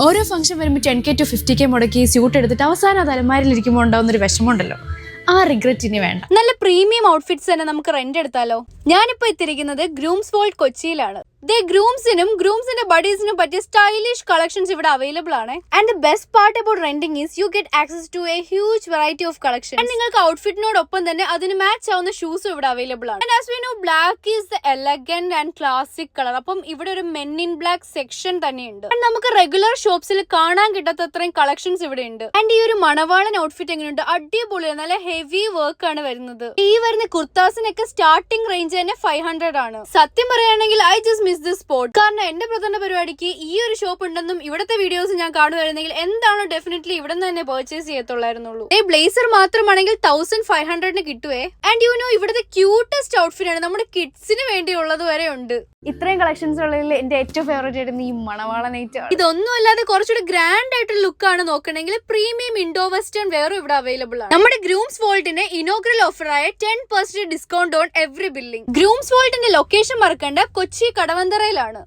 ഓരോ ഫംഗ്ഷൻ വരുമ്പോൾ 10K to 50K മുടക്കി സ്യൂട്ട് എടുത്തിട്ട് അവസാനം അത് അലമാരിലിരിക്കുമ്പോൾ ഉണ്ടാവുന്നൊരു വിഷമമുണ്ടല്ലോ, ആ റിഗ്രറ്റ് ഇനി വേണ്ട. നല്ല പ്രീമിയം ഔട്ട്ഫിറ്റ്സ് തന്നെ നമുക്ക് റെന്റ് എടുത്താലോ? ഞാനിപ്പോ എത്തിയിരിക്കുന്നത് ഗ്രൂംസ് വേൾഡ് കൊച്ചിയിലാണ്. ഗ്രൂംസിന്റെ ബഡീസിനും പറ്റിയ സ്റ്റൈലിഷ് കളക്ഷൻസ് ഇവിടെ അവൈലബിൾ ആണ്. And the best part about renting is you get access to a huge variety of collection. നിങ്ങൾക്ക് ഔട്ട്ഫിറ്റിനോടൊപ്പം തന്നെ അതിന് മാച്ച് ആവുന്ന ഷൂസും ഇവിടെ അവൈലബിൾ ആണ്. And as we know, black is the elegant and classic colour. അപ്പം ഇവിടെ ഒരു മെൻ ഇൻ ബ്ലാക്ക് സെക്ഷൻ തന്നെയുണ്ട്. ആൻഡ് നമുക്ക് റെഗുലർ ഷോപ്സിൽ കാണാൻ കിട്ടാത്ത അത്രയും കളക്ഷൻസ് ഇവിടെ ഉണ്ട്. ആൻഡ് ഈ ഒരു മണവാളൻ ഔട്ട്ഫിറ്റ് എങ്ങനെയുണ്ട്? അടിപൊളിയാണ്, നല്ല ഹെവി വർക്ക് ആണ് വരുന്നത്. ഈ വരുന്ന കുർത്താസിനൊക്കെ സ്റ്റാർട്ടിംഗ് റേഞ്ച് തന്നെ 500 ആണ്. സത്യം പറയുകയാണെങ്കിൽ I just miss this spot. കാരണം എന്റെ പ്രധാന പരിപാടിക്ക് ഈ ഒരു ഷോപ്പ് ഉണ്ടെന്നും ഇവിടുത്തെ വീഡിയോസ് ഞാൻ കാണുമായിരുന്നെങ്കിൽ എന്താണോ ഡെഫിനറ്റ്ലി ഇവിടെ നിന്ന് തന്നെ പർച്ചേസ് ചെയ്യത്തുള്ളായിരുന്നുള്ളൂ. ഈ ബ്ലേസർ മാത്രമാണെങ്കിൽ 1500 കിട്ടുവേ. ആൻഡ് യു നോ, ഇവിടുത്തെ ക്യൂട്ടസ്റ്റ് ഔട്ട്ഫിറ്റ് ആണ്, നമ്മുടെ കിഡ്സിന് വേണ്ടിയുള്ളത് വരെ ഉണ്ട്. ഇത്രയും കളക്ഷൻസ് ഉള്ളതിൽ എന്റെ ഏറ്റവും ഫേവറേറ്റ് ആയിരുന്നു ഈ മണവാളൻ ഐറ്റം. ഇതൊന്നും അല്ലാതെ കുറച്ചുകൂടി ഗ്രാൻഡ് ആയിട്ടുള്ള ലുക്ക് ആണ് നോക്കണമെങ്കിൽ പ്രീമിയം ഇൻഡോ വെസ്റ്റേൺ വെയറും ഇവിടെ അവൈലബിൾ ആണ്. നമ്മുടെ ഗ്രൂംസ് വേൾഡിന്റെ ഇനോഗ്രൽ ഓഫറായ 10% discount on every billing. Grooms വേൾഡിന്റെ ലൊക്കേഷൻ മറക്കണ്ട, കൊച്ചി കടവന്തറയിലാണ്.